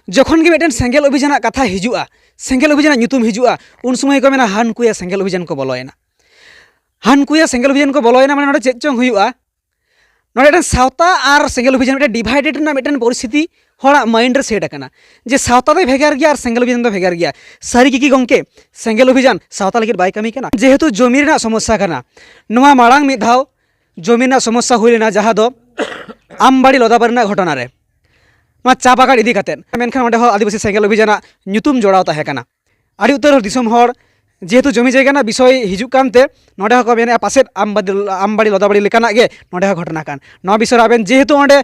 जखन के मिटन सेंगेल अभियान कथा हिजुआ सेंगेल अभियान ᱧᱩᱛᱩᱢ हिजुआ उन समय को मेना हानकुया सेंगेल अभियान को बोलोयना हानकुया सेंगेल अभियान को बोलोयना माने नोडे चेक चोंग हुयुआ नोडे सावता और सेंगेल अभियान मिटन डिवाइडेड ना मिटन परिस्थिति हड़ा माइंड रे सेट आकना जे सावता दो भेगार गया और सेंगेल अभियान दो भेगार गया सारी की गंके सेंगेल अभियान सावता लगित बाय कमी कना जेहेतु जमी रेना समस्या कना नोआ माड़ांग मिद धाव जमी रेना समस्या हुई लेना जहाँ दो आमबाड़ी लदाबार रेना घटना रे चा बागान इदी कातेन मेनखान ओंडे हो आदिवासी सेंगेल अभियान ᱧᱩᱛᱩᱢ जोड़ाव ताहे कना आड़ी उतर दिसोम हर जेहेतु जमी जायगा विषय हिजुक कानते नोडे हो को मेने पासे आमबाड़ी लदाबाड़ी लेकाना गे नोडे हो घटना कान नोआ विषय आबेन जेहेतु ओंडे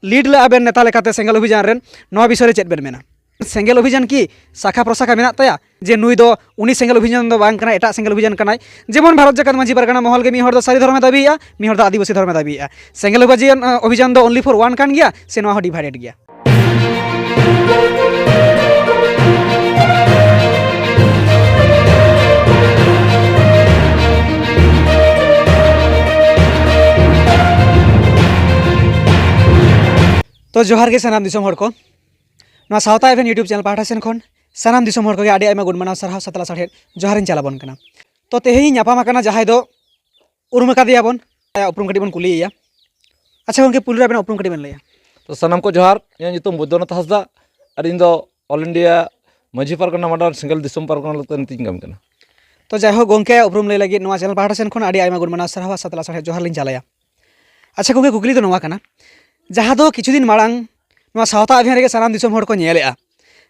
लीड ले आबेन नेता लेकाते सेंगेल अभियान रेन नोआ विषय रे चेद बेन मेना सेंगेल अभियान की शाखा प्रशाखा मेना ताया जे नुई दो उनी सेंगेल अभियान दो बांग कना एटा सेंगेल अभियान कनाय जेमन भारत जाकात मांझी पारगाना महल गे मी हर दो सारी धर्म दाबिया मी हर दो आदिवासी धर्म दाबिया सेंगेल अभियान दो ओनली फॉर वन कान गया से नोआ हो डिवाइडेड गया। तो जोहार के सानाम दिसोम हर को नोआ सावता एवेन यूट्यूब चैनल पाठा सेन खन सानाम दिसोम हर को आडी आयमा गुड मानाव सारहाव सतला साठे जोहारिन चलाबन कना तो तेहेई ᱧᱟᱯᱟᱢ आकना जहाय दो उरुम कादियाबन उपरुम कटी बन कुलिया। अच्छा गंके पुलरा बेन उपरुम कटी बन लया। तो सानाम को जोहार ᱤᱧ ᱧᱩᱛᱩᱢ ᱵᱩᱫᱽᱫᱷᱚᱱᱟᱛᱷ ᱦᱟᱸᱥᱫᱟ और ᱤᱧ ᱫᱚ ऑल इंडिया माझी पारगना मंडल सिंगल दिसोम पारगना लते नीतिᱧ काम कना। तो जायहो गंके उपरुम लय लगी नोआ चैनल पाठा सेन खन आडी आयमा गुड मानाव सारहाव सतला साठे जोहार लिन चलाया। अच्छा गंके कुकली दो नोआ कना जहाँ दो किछु दिन माड़ांग नोआ सावता अभियान रे सानाम दिसोम हर को ñᱮᱞᱮᱜᱼᱟ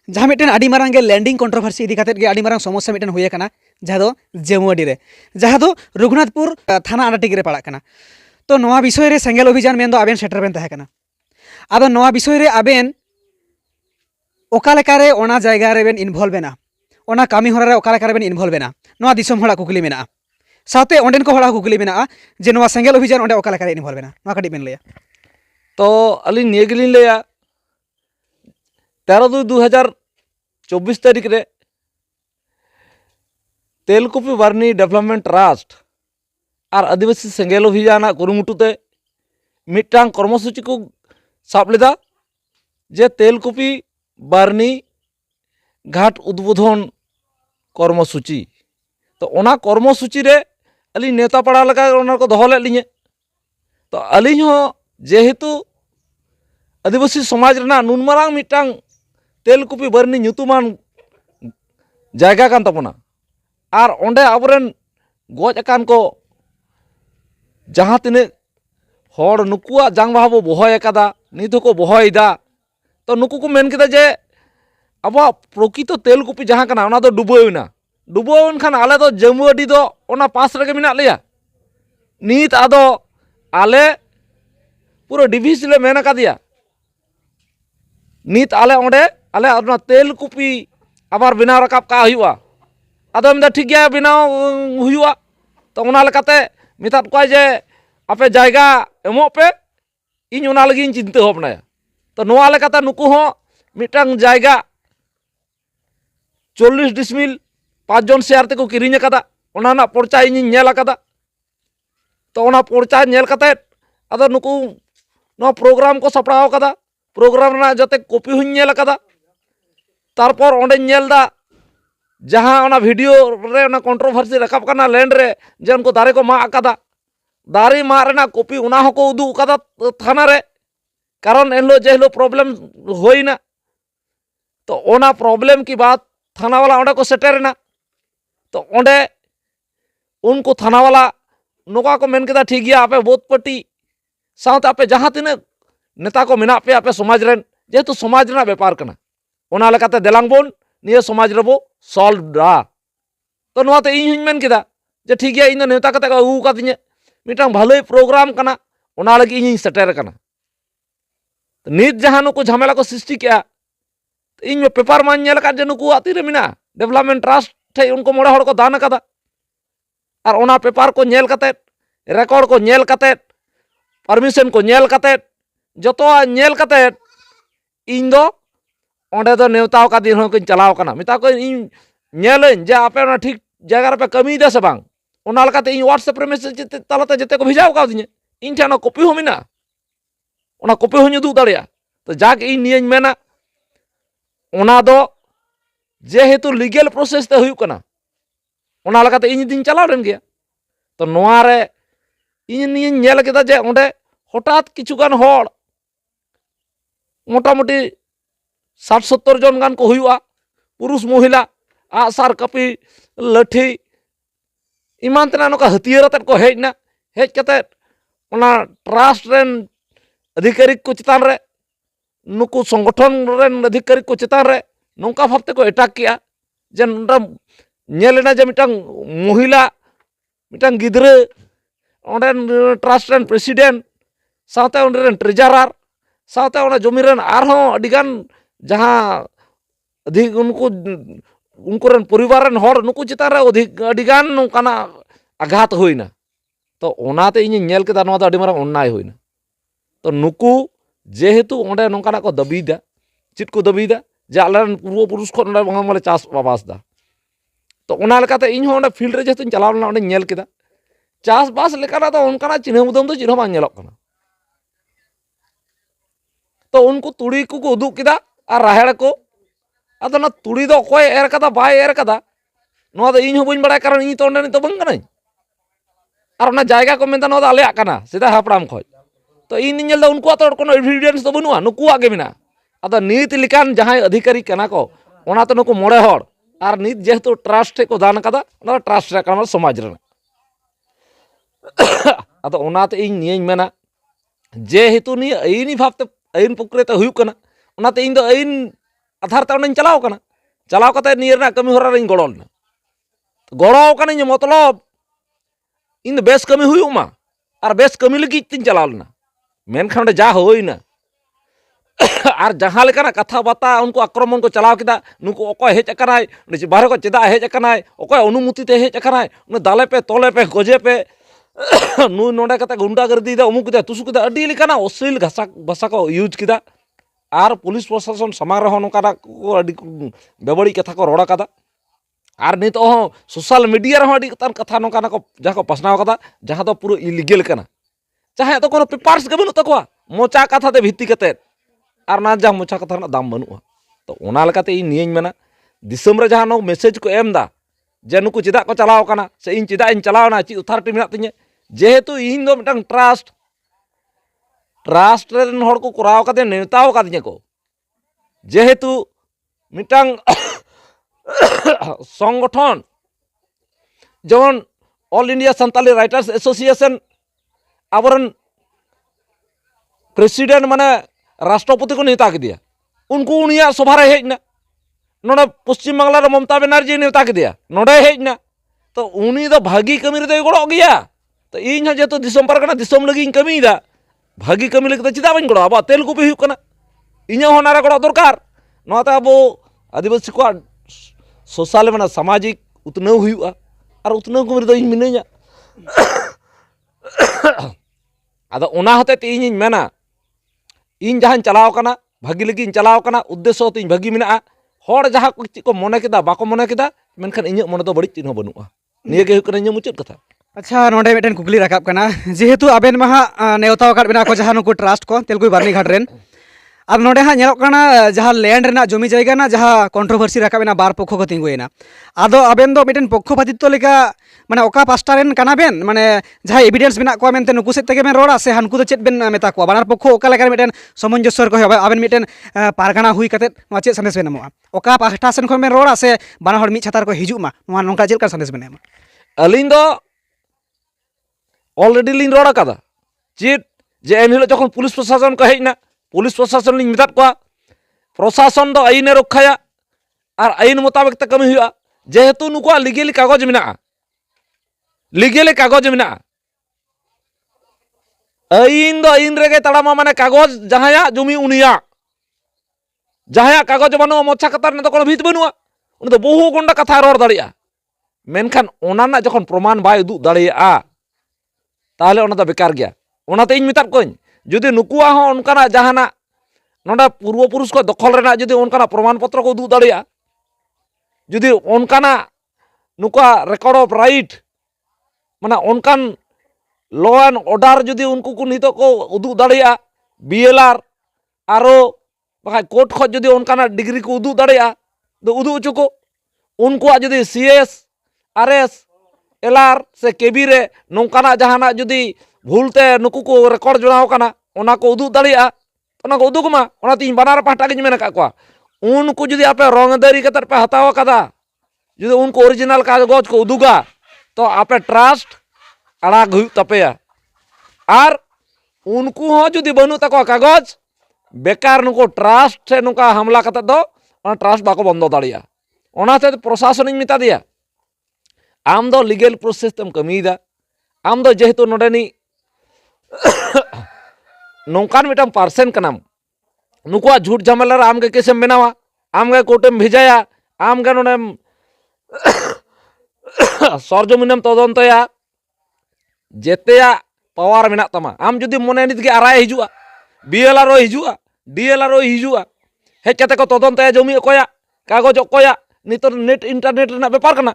जहाँ मिटन आडी मारांग गे लैंडिंग कंट्रोवर्सी इदी कातेत गे आडी मारांग समस्या मिटन हुए कना जहाँ दो जमुआडी रे जहाँ दो रघुनाथपुर थाना आंडाटिग रे पड़ा कना। तो नोआ विषय रे सेंगेल अभियान मेन दो आबेन सेटर बेन ताहे कना आदो नोआ विषय रे आबेन ओका लेका रे ओना जायगा रे बेन इनवॉल्व बेना ओना कामी होरा रे ओका लेका रे बेन इनवॉल्व बेना नोआ दिसोम हड़ा कुकली मेना साथे ओंडेन को हड़ा कुकली मेना जे नोआ सेंगेल अभियान ओंडे ओका लेका रे इनवॉल्व बेना नोआ कटी बेन लया। तो अली निये गिलिन लया 13/2/2024 तारीख रे तेलकुपी बारनी डेवलपमेंट ट्रस्ट और आदिवासी सेंगेल अभियान कुरुमुटुते मिटांग कर्मसूची को साब लेदा जे तेलकुपी बारनी घाट उद्बोधन कर्मसूची। तो ओना कर्मसूची रे अली नेता पड़ा लगा ओना को दोहो ले लिnye तो अली हो जेहेतु आदिवासी समाज रेना नुनमारांग मिटांग तेलकुपी बारनी ᱧᱩᱛᱩᱢᱟᱱ जायगा कान तबना और ओंडे आबरेन गज अकान को जहाँ तिने हर नुकुआ जांग बाहा बो बहय अकादा नित को बहयदा तो नुकु को मेन केदा जे अब प्रकृत तेलकुपी जहाँ कना ओना दो डुबोयना डुबोन खान आले दो जमुआडी दो ओना पास रेगे मेना लेया नित आदो आले पूरा डिविस ले मेन अकादिया नित आले ओंडे आले अपना तेलकुपी आबार बिनाव रकाब का हुआ आदो मेदा ठीक गया बिनाव हुआ तो ओना लेकाते मितात को जे आपे जायगा एमो पे इन ओना लगी चिंता भावनाया तो नोआ लेकाते नुकु हो मिटांग जायगा 40 डिसमिल 5 जन शेयर ते को किरिኝ अकादा ओना ना पर्चा इन ñेल अकादा तो ओना पर्चा ñेल काते आदो नुकु नो प्रोग्राम को सपड़ाव अकादा प्रोग्राम ना जते कॉपी हुñ ñेल अकादा तारपर ओंडे ñेलदा जहाँ ओना वीडियो रे ओना कंट्रोवर्सी रकाब कना लैंड रे जे उनको दारे को मा अकादा दारी मा रेना कॉपी उना हको उदू अकादा थाना रे कारण एनलो जे लो प्रॉब्लम होइना तो ओना प्रॉब्लम की बात थाना वाला ओंडे को सेटेरना तो ओंडे उनको थाना वाला नोका को मेन केदा ठीक गया आपे बोत पट्टी साथ आपे जहाँ तिने नेता को मेना पे आपे समाज रेन जेहेतु समाज रेना व्यापार कना ओना लेकाते देलांग बोन निये समाज रेबो सॉल्व दा तो नोआते इन हुñ मेन केदा जे ठीक गया इन नेता कते अगू कादिnye मिटांग भालोई प्रोग्राम कना ओना लगी इन सेटर कना तो नित जहाँ नुकु झमेला को सृष्टि किया तो इन पेपर मा ñेल का जे नुकु आती रे मिना डेवलपमेंट ट्रस्ट ठे उनको मोड़े हड़ को दान कदा और ओना पेपर को ñेल काते रिकॉर्ड को ñेल काते परमिशन को ñेल काते जतो ñेल काते इन दो ओंडे दो नेवताव का दिन को चलाव कना मिता को इन ñेलें जे आपे ओना ठीक जगह रे पे कमी दे से बांग ओना लकाते इन व्हाट्सएप रे मैसेज तलाते जते को भेजाव का दिने इन ठानो कॉपी हो मिना ओना कॉपी हो दू दाड़िया तो जाके इन नियन मेना ᱚᱱᱟ ᱫᱚ ᱡᱮᱦᱮᱛु ᱞᱤᱜᱮᱞ ᱯᱨᱚᱥᱮᱥ ᱛᱮ ᱦᱩᱭᱩᱜ ᱠᱟᱱᱟ, ᱚᱱᱟ ᱞᱮᱠᱟᱛᱮ ᱤᱧ ᱫᱩᱧ ᱪᱟᱞᱟᱣ ᱞᱮᱱ ᱜᱮᱭᱟ᱾ ᱛᱚ ᱱᱚᱣᱟ ᱨᱮ ᱤᱧ ᱱᱤᱭᱟᱹᱧ ᱧᱮᱞ ᱠᱮᱫᱟ ᱡᱮ ᱚᱸᱰᱮ ᱦᱚᱴᱟᱛ ᱠᱤᱪᱷᱩᱜᱟᱱ ᱦᱚᱲ ᱢᱚᱴᱟᱢᱩᱴि 60-70 জন গান কো হুইয়া, পুরুষ মহিলা আসার কাপি লাঠি ইমান তেনা নকা হাতিয়ার আতেত কো হেজ না, হেজ কাতেত ওনা ট্রাস্ট রেন আধিকারিক কো চিতান রে, নুকু সংগঠন রেন আধিকারিক কো চিতান রে নৌকা ভাবতে কো এটাক কিয়া যে নোটা ñেলেনা যে মিটাং মহিলা মিটাং গিদ্রে ওঁডেন ট্রাস্ট রেন প্রেসিডেন্ট সাথে ওঁডেন ট্রেজারার साथ जमीन आडिगान जहाँ अधिक उनको परिवार नुकु चितान अधिगान नौकाना आघात होना। तो ओनाते इन नेल केदा नोआ दो अडी मारांग अन्याय होना। तो नुकु जेहेतु ओंडे नौकाना को दाबीदा, चेद को दाबीदा जे आलेन पूर्वपुरुष को ओंडे बांगा चाष बाबासदा। तो ओना लेकाते इन हों ओंडे फील्ड रे जेहेतु चलाव लेना ओंडे नेल केदा चाषबास लेकाना तो ओनकाना चिन्ह मुदम तो चिन्ह बांग नेलोग काना। तो उनको तुड़ी को उदूग किदा और राहेड़ को अदो ना तुड़ी दो कोई एर कदा बाय एर कदा नोआ दो इन हो बइन बड़ाय कारण इन तो ओंडे तो बंग कनाई और ना जायगा को मेनदा नोआ दो आलेयाग काना सीधा हापड़ाम खoj। तो इन नेल दो उनको तो कोनो एविडेंस तो बनुआ नुकुआ गे मेना। अदो नीत लिकान जहां अधिकारी कना को ओना तो नुकु मोड़े हड़ और नीत जेहेतु ट्रास्ट को दान कदा ना ट्रास्ट रे काना समाज रे। अदो ओनाते इन नियेñ मेना जेहेतु नि आईनी भावते आईन प्रक्रिया ते हुयुग कना, ओनाते इन दो आईन आधार ते ओंडेñ चलाव कना, चलाव कते नियर ना कमी होरा रेñ गड़ो लेना। गड़ो कनाñ मतलब इन बेस कमी हुयुग मा और बेस कमी लगित तिन चलाव लेना। मेनखान ओंडे जा होइना और जहां लेकाना कथा बाता उनको आक्रमण को चलाव किदा नुको अकय हेज अकनाय ओंडे बाहरे को चेदा हेज अकनाय अकय अनुमति ते हेज अकनाय ओंडे दाले पे तोले पे गजे पे नु नोडे कते गुंडागर्दी दा उमुक किदा तुसु किदा अडी लेकाना अश्लील भाषा को यूज किदा और पुलिस प्रशासन समाज रहो नोकाना को अडी बेबड़ी कथा को रोड़ा कदा और नित हो सोशल मीडिया रहो अडी कथा नोकाना को जहां को पासनाव कदा जहां तो पूरा इलीगल कना चाहे तो कोनो पेपर्स के बनु तकवा मोचा कथा ते भित्ति कते और ना जहां मोचा कथा ना दाम बनुआ। तो ओना लेकाते इन नियेñ मेना दिसम रे जहां नो मेसेज को एमदा जे नुकु चेदा को चलाव कना से इन चेदा इन चलावना ची अथॉरिटी मेना तिᱧ जेहेतु इन दो मिटन ट्रास्ट रेन हड़ को कराव काते नेताव कादिña को जेहेतु मिटन संगठन जेमन All India Santali writers association आबरन प्रेसिडेंट माने राष्ट्रपति को नेता किदिया उनको उनिया सभा रे हेजना नोडे पश्चिम बांग्ला रे ममता बनर्जी नेता किदिया नोडे हेजना। तो उनी दो भागी कमी रे गड़ो गया। तो इन जेहेतु दिसम पारगना दिसम लगी कमीदा भागी कमी लगे चेदा बन गड़ो अब तेलुगु पे हुयुग कना इन हो नारे गड़ो दरकार नोते अब आदिवासी को सोशल माने सामाजिक उतनाव हुयुगा और उतनाव कमी रे इन मिनाña। आदो ओना होते ते इन मेना इन जहां चलाव कना भागी लगी चलाव कना उद्देश्य तीन भागी मेना हर जहां को मने केदा बाको मने केदा मेनखान इᱧ मने दो बड़ी चिन्ह बनुआ। निये गे हुकना इᱧ मुचाद कथा। अच्छा नोडे मिटन कुकली राकाब कना जेहेतु आबेन मा नेवता अकाद बेना को जहां नुकु ट्रास्ट को तेलुगु बारनी घाट रेन और नोडे हाँ नेलोग कना जहां लैंड रेना जमी जायगा ना जहां कंट्रोवर्सी राकाबेना बार पक्ष को तिंगुएना आदो आबेन दो मिटन पक्षपातित्व लेका माने ओका पास्टा रेन कना बेन माने जहां एविडेंस मेना को मेनते नुकु सेत तेगे बेन रोड़ा से हानकु दो चेत बेन मेता को बानार पक्ष ओका लेका मिटन समंजस्य को आबेन मिटन पारगाना हुई कते नोआ चेत संदेश बेन एमोआ ओका पास्टा सेन खन बेन रोड़ा से बाना हड़ मिद छातार को हिजुग मा नोआ नोंका चेत का संदेश बेन एमा। अलिंग दो ऑलरेडी लिंग रोड़ा कदा चेत जे एन हिलो जखन पुलिस प्रशासन को हेजना पुलिस प्रशासन लिंग मितात को प्रशासन दो आईन रक्षाया और आईन मुताबिक ते कमी हुआ जेहेतु नुकुआ लीगली कागज मेना लीगली कागज मेना आईन दो आईन रेगे तड़ामा माने कागज जहाया जमी उनिया जहाया कागज बनो मोचा कतार ने तो कोनो भीत बनुआ उन तो बहु गुंडा कथा रोड़ दाड़िया मेनखान ओना ना जखन प्रमाण बाय उदुग दाड़िया ताहले ओना दो बेकार गया। ओनाते इन मितात कोñ जुदी नुकुआ हो उनकाना जहाना नोडा पूर्वपुरुष को दखल रेना जुदी उनकाना प्रमाण पत्र को उदुग दाड़िया जुदी उनकाना नुकुआ रेकॉर्ड ऑफ राइट माने उनकान लॉ एंड ऑर्डर जुदी उनको को नितो को उदुग दाड़िया बीएलआर आरो बाखा कोर्ट खो जुदी उनका डिग्री को उदू दाड़ा तो उदू उचु को उनको जुदी CS RS LR से केबी रे नौकाना जहाना जुदी भूलते नुकु को रेकर्ड जोड़ाव कना ओना को उदू दाड़ा ओना को उदुगमा ओना तीन बानार पाटा के मेन का उनको जुदी आपे रंगदारी कतर पे हताव कदा जुदी उनको ओरिजिनल कागज को उदुगा तो आपे ट्रस्ट आड़ाग हुई तपेया और उनको हो जुदी बनू तको कागज बेकार नुको ट्रस्ट से नुका हमला कते दो ओना ट्रस्ट बाको बंदो दाड़िया ओनाते प्रशासन इन मिता दिया आम दो लीगल प्रोसेस तेम कमीदा आम दो जेहेतु नोडेनी नौकान मिटम पार्सन कनाम नुकुआ झूठ झमेला रे आमगे केसेम बनावा आमगे कोर्टेम भेजाया आमगे नोडेम सरजमिनेम तदंतया जेतेया पावर मेना तमा आम जुदी मने नित गे आराय हिजुआ BLRO हिजुआ DLRO हिजुआ हेज कते को तदंतया जमी अकोया कागज अकोया नित नेट इंटरनेट रेना बेपार कना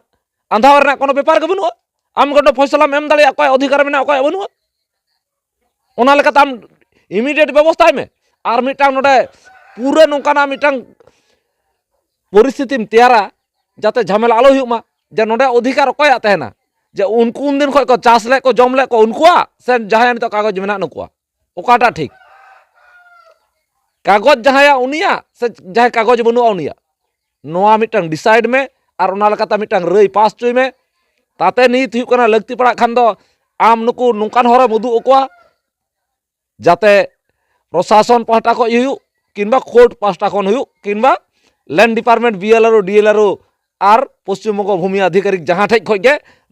आंधावर रेना कोनो बेपार गे बनुआ आम गंडो फैसला एम दाड़े अकोय अधिकार मेना अकोय बनुआ ओना लेकाते आम इमिडिएट व्यवस्था में और मिटांग नोडे पूरे नौकाना मिटांग परिस्थिति तैयारा जाते झमेला आलो हुयुमा जे नोडे अधिकार अकोया तहना जे उनको उन दिन खो चाष ले को जम ले को उनकुआ से जहां नित कागज मेना नुकुआ ओकाटा ठीक कागज जहां उनिया से जहां कागज बनुआ उनिया नोआ मिटांग डिसाइड में और ओना लेकाते मिटांग रई पास चुई में ताते नीत हुयुक कना लगती पड़ा खान दो आम नुकु नौकान हरे उदू अकोआ जाते प्रशासन पाहटा को किंबा कोर्ट पाहटा खन किंबा लैंड डिपार्टमेंट BLRO DLRO और पश्चिम बंग भूमि अधिकारिक जहाँ ठेज खो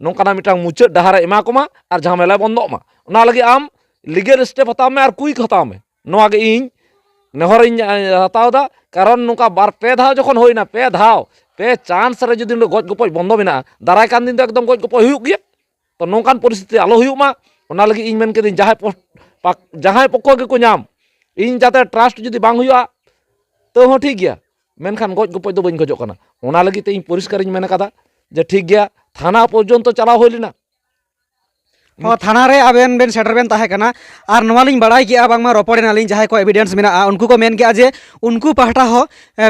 नौकाना मिटांग मुचाद डहारे एमा कोमा और झमेला बंदोमा ओना लगी आम लीगल स्टेप हताव में और क्विक हताव में नोआ गे इन नेहरिन हतावदा कारण नौका बार पे धाव जखन होइना पे धाव पे चांस रे जुदी गज गपज बंदो मेना दाराय कान दिन तो एकदम गज गपज हुयुक गया तो नौकान परिस्थिति आलो हुयुमा ओना लगी इन मेन केदिन जहां पक्ष के को नाम इन जाते ट्रस्ट जुदी बांग हुआ तो हो ठीक गया मेनखान गज गपज दो बइन खजो कना ओना लगी ते इन परिष्कार इन मेन कदा जे ठीक गया थाना पर्यंत चलाव होई लेना थाना रे आबेन बेन सेटर बेन ताहे कना और नवालिंग बड़ाई किया बांगमा रोपड़ेना लिंग जहां को एविडेंस मेना उनको को मेन किया जे उनको पाहटा हो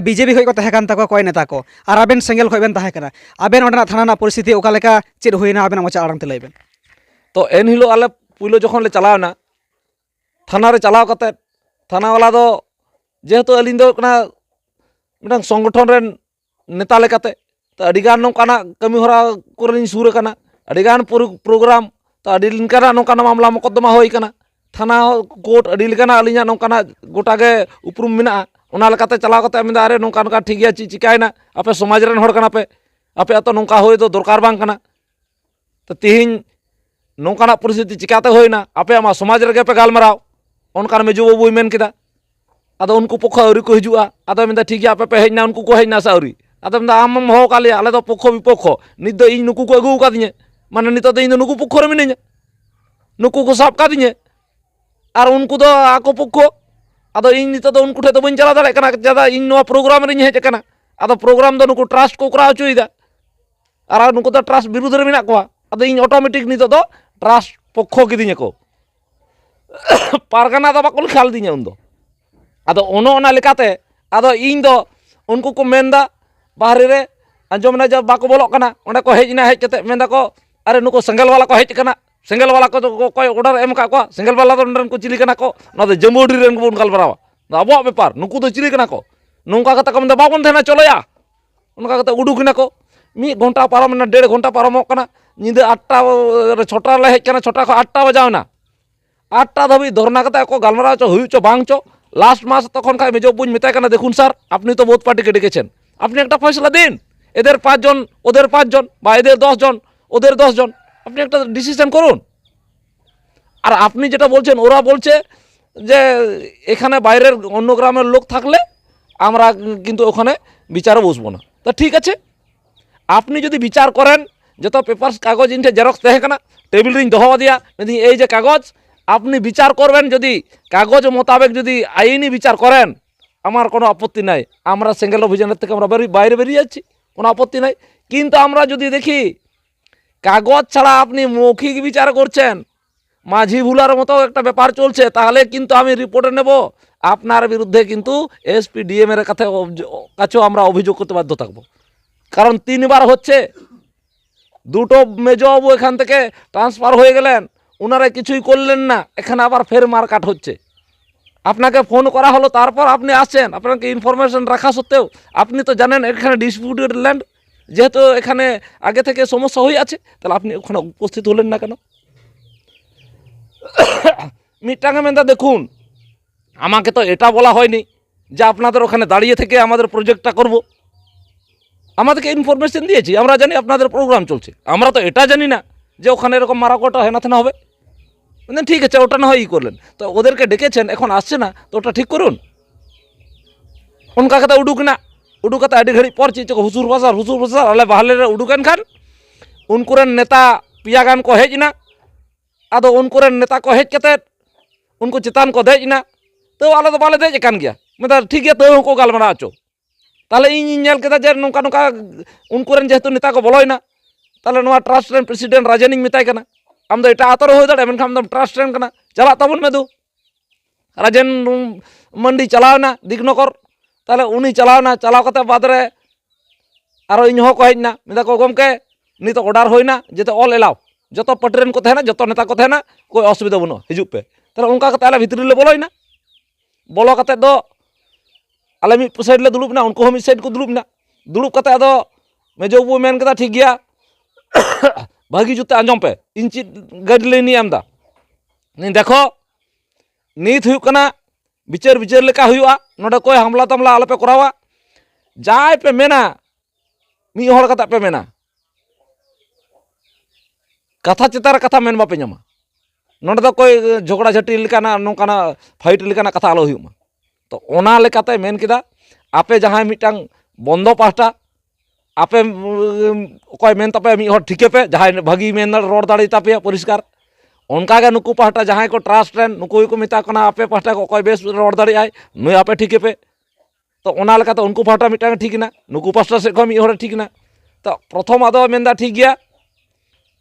BJP खय को ताहे कान ताको कोय नेता को और आबेन सेंगेल खय बेन ताहे कना आबेन ओडना थाना ना परिस्थिति ओका लेका चेद होइना आबेन मचा आड़ांग ते लइबेन तो एन हिलो आले पुइलो जखन ले चलावना थाना रे चलाव कते थाना वाला दो जेहेतु अलिंग दो कना मिटांग संगठन रे नेता लेकाते तो अडिगान नौकाना कमी हरा कोरलिन सुर कना अडिगान प्रोग्राम तो अडी लिनकाना नौकाना मामला मुकदमा होई कना थाना कोर्ट अडी लिकाना अलिंगा नौकाना गोटागे उपरुम मेना ओना लेकाते चलाव कते मेदा अरे नौका नौका ठीक गया चिकायना आपे समाज रेन हर कना पे आपे तो नौका होय तो दरकार बांग कना तो तिहिन नौकाना परिस्थिति चिकाते होइना आपे आमा समाज रेगे पे गालमाराव उनका मेजो बाबू मेन किदा आदो उनको पक्ष आउरी को हिजुआ आदो मेदा ठीक गया आपे पे हेजना उनको को हेजना साउरी आदो मेदा आम हो काले आले तो पक्ष विपक्ष नित दो इन नुकु को अगु कादिnye माने नित दो इन नुकु पक्ष रे मिनिnya नुकु को साब कादिnye और उनको दो आको पक्ष आदो इन नित दो उनको ठे तो बइन चला दाड़े कना ज्यादा इन नो प्रोग्राम रे हेज कना आदो प्रोग्राम दो नुकु ट्रस्ट को करा चुइदा और नुकु दो ट्रस्ट विरुद्ध रे मेना को आदो इन ऑटोमेटिक नित दो ट्रस्ट पक्ष किदिnye को पारगाना दो बाको लिखाल दिnya उन दो आदो ओनो ओना लेकाते आदो इन दो उनको को मेनदा बाहरे रे आंजमना जब बाको बोलो कना ओंडे को हेजना हेज कते मेनदा को अरे नुको सेंगल वाला को हेज कना सेंगल वाला को तो कोई ऑर्डर एम का को सेंगल वाला तो नरन को चिली कना को ना दो जमोडी रेन को उनकाल बरावा ना अबो बेपार नुको तो चिली कना को नोंका कता को मेनदा बाबन थेना चलोया उनका कता उडुकना को 1 घंटा पारम ना 1.5 घंटा पारम कना निदे 8टा 6टा ले हेज कना 6टा को 8टा बजावना 8टा धाबी धरना कता को गालमारा चो हुई चो बांग चो लास्ट मास तखन खाय मेजो बुझ मेताय कना देखुन सर अपनी तो बहुत पार्टी के डेकेছেন আপনি একটা ফয়সালা দিন এদের 5 জন ওদের 5 জন বা এদের 10 জন ওদের 10 জন আপনি একটা ডিসিশন করুন আর আপনি যেটা বলছেন ওরা বলছে যে এখানে বাইরের অন্য গ্রামের লোক থাকলে আমরা কিন্তু ওখানে বিচারে বসবো না তো ঠিক আছে আপনি যদি বিচার করেন যত পেপারস কাগজ ইনটে জেরক্স দেখে কানা টেবিল রিং দহা দিয়া এই যে কাগজ আপনি বিচার করবেন যদি কাগজ মোতাবেক যদি আইনি বিচার করেন আমার কোনো আপত্তি নাই আমরা সিঙ্গেল অভিযানের থেকে আমরা বাইরে বেরিয়ে যাচ্ছি কোনো আপত্তি নাই কিন্তু আমরা যদি দেখি কাগজ ছাড়া আপনি মৌখিক বিচার করছেন মাঝি ভুলার মতো একটা ব্যাপার চলছে, তাহলে কিন্তু আমি রিপোর্টে নেব, আপনার বিরুদ্ধে কিন্তু এসপি ডিএম এর কাছেও আমরা অভিযোগ করতে বাধ্য থাকবো। কারণ 3বার হচ্ছে, দুটো মেজবাবু এখান থেকে ট্রান্সফার হয়ে গেলেন, ওনারা কিছুই করলেন না, এখানে আবার ফের মারকাট হচ্ছে। আপনাকে ফোন করা হলো, তারপর আপনি আসছেন, আপনাকে ইনফরমেশন রাখা সত্ত্বেও আপনি তো জানেন এখানে ডিসপিউটেড ল্যান্ড, যেহেতু এখানে আগে থেকে সমস্যা হয়ে আছে, তাহলে আপনি ওখানে উপস্থিত হলেন না কেন? মিটাঙ্গে মেন্দা দেখুন, আমাকে তো এটা বলা হয়নি যে আপনাদের ওখানে দাঁড়িয়ে থেকে আমাদের প্রজেক্টটা করব। আমাদেরকে ইনফরমেশন দিয়েছি, আমরা জানি আপনাদের প্রোগ্রাম চলছে, আমরা তো এটা জানি না যে ওখানে এরকম মারাকোটা হেনাথেনা হবে। মানে ঠিক আছে, ওটা না হয় ই করলেন, তো ওদেরকে ডেকেছেন, এখন আসছে না, তো ওটা ঠিক করুন। उनका कता उडुकना उडुकता अड़ी घड़ी पर चीज हुसुर बसार अले बहाले उडुकन खान उनकुरन नेता पियागान को हेजना आदो उनकुरन नेता को हेज कते उनको चितान को देजना तो आले तो बाले देज कान गया मतलब ठीक है तो को गालमारा आचो ताले इन नेल केदा जे नोका नोका उनकुरन जेहेतु नेता को बोलोयना ताले नोआ ट्रस्ट रेन प्रेसिडेंट राजेनिंग मिताय कना आम दो एटा आतर हो दाड़े मेनखान दम ट्रस्ट रेन कना चला तबन में दो राजेन मंडी चलावना दिगनगर ताले उनी चलावना चलाव कते बाद रे आरो इन हो को हेजना मिदा को गमके नि तो ऑर्डर होइना जेते ऑल एलाव जतो पटरेन को थेना जतो नेता को थेना कोई असुविधा बनो हिजुप पे ताले उनका कते आले भितरी ले बोलोइना बोलो कते दो आले मी साइड ले दुलुबना उनको हम साइड को दुलुबना दुलुब कते आदो मेजोबू मेन कदा ठीक गया भागी जुते आंजम पे इंची गाड़ी ले नी आमदा नि देखो नीत हुयु कना विचार विचार लेका हुआ नोडे कोई हमला तमला आले पे करावा जाय पे मेना मी हर कता पे मेना कथा चितार कथा मेन बापे ᱧᱟᱢᱟ नोडे तो कोई झगड़ा झटी लेकाना नोकाना फाइट लेकाना कथा आलो हुयुमा तो ओना लेकाते मेन किदा आपे जहां मिटांग बंदो पास्टा आपे कोई मेन तपे मी हर ठीके पे जहां भागी मेन रोड दाड़ी तापे परिष्कार उनका के नुकु पास्टा जहां को ट्रस्ट रेन नुकु को मिता कना आपे पास्टा को कोई बेस रोड दाड़ी आय नुय आपे ठीके पे तो ओना लेकाते उनको पास्टा मिटांग ठीक ना नुकु पास्टा से को मी हर ठीक ना तो प्रथम आदो मेनदा ठीक गया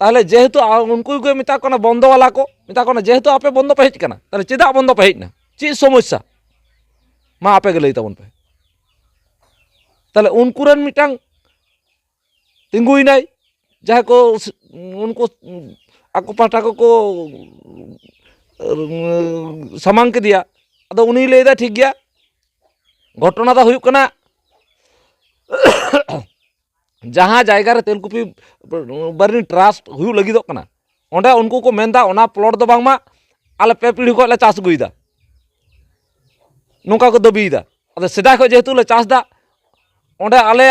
ताहले जेहेतु उनको को मिता कना बंदो वाला को मिता कना जेहेतु आपे बंदो पे हेज कना ताहले चेदा बंदो पे हेज ना ची समस्या मा आपे के लई तबन पे ताहले उनकुरन मिटांग तिंगुई नाई जहां को उनको आको पाटा को सामांग के दिया अदो उनी लेदा ठीक गया घटना दा हुयुक कना जहां जायगा रे तेलकुपी बारनी ट्रस्ट हुयु लगिदो कना ओंडे उनको को मेनदा ओना प्लॉट दो बांगमा आले पे पीढ़ी को ले चास गुइदा नोका को दबीदा अदो सेदा को जेहेतु ले चास दा ओंडे आले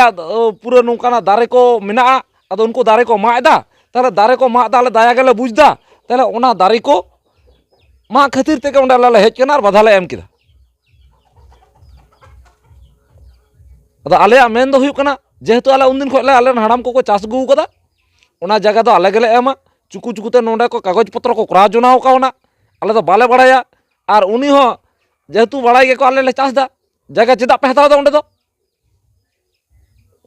पूरा नोकाना दारे को मेना अदो उनको दारे को माएदा ताले दारे को माग दाले दाया गेले बुझदा ताले ओना दारे को मा खातिर तेके ओंडे आले हेज कना बाधा ले एम किदा अदो आले मेन दो हुयुक कना जेहेतु आले उन दिन खोले आले हाड़ाम को चास गु कदा ओना जगह दो आले गेले एमा चुकु चुकुते नोंडे को कागज पत्र को करा जोनाव कावना आले दो बाले बड़ाया और उनी हो जेहेतु बड़ाई के को आले ले चास दा जगह चेदा पे हताव दा ओंडे दो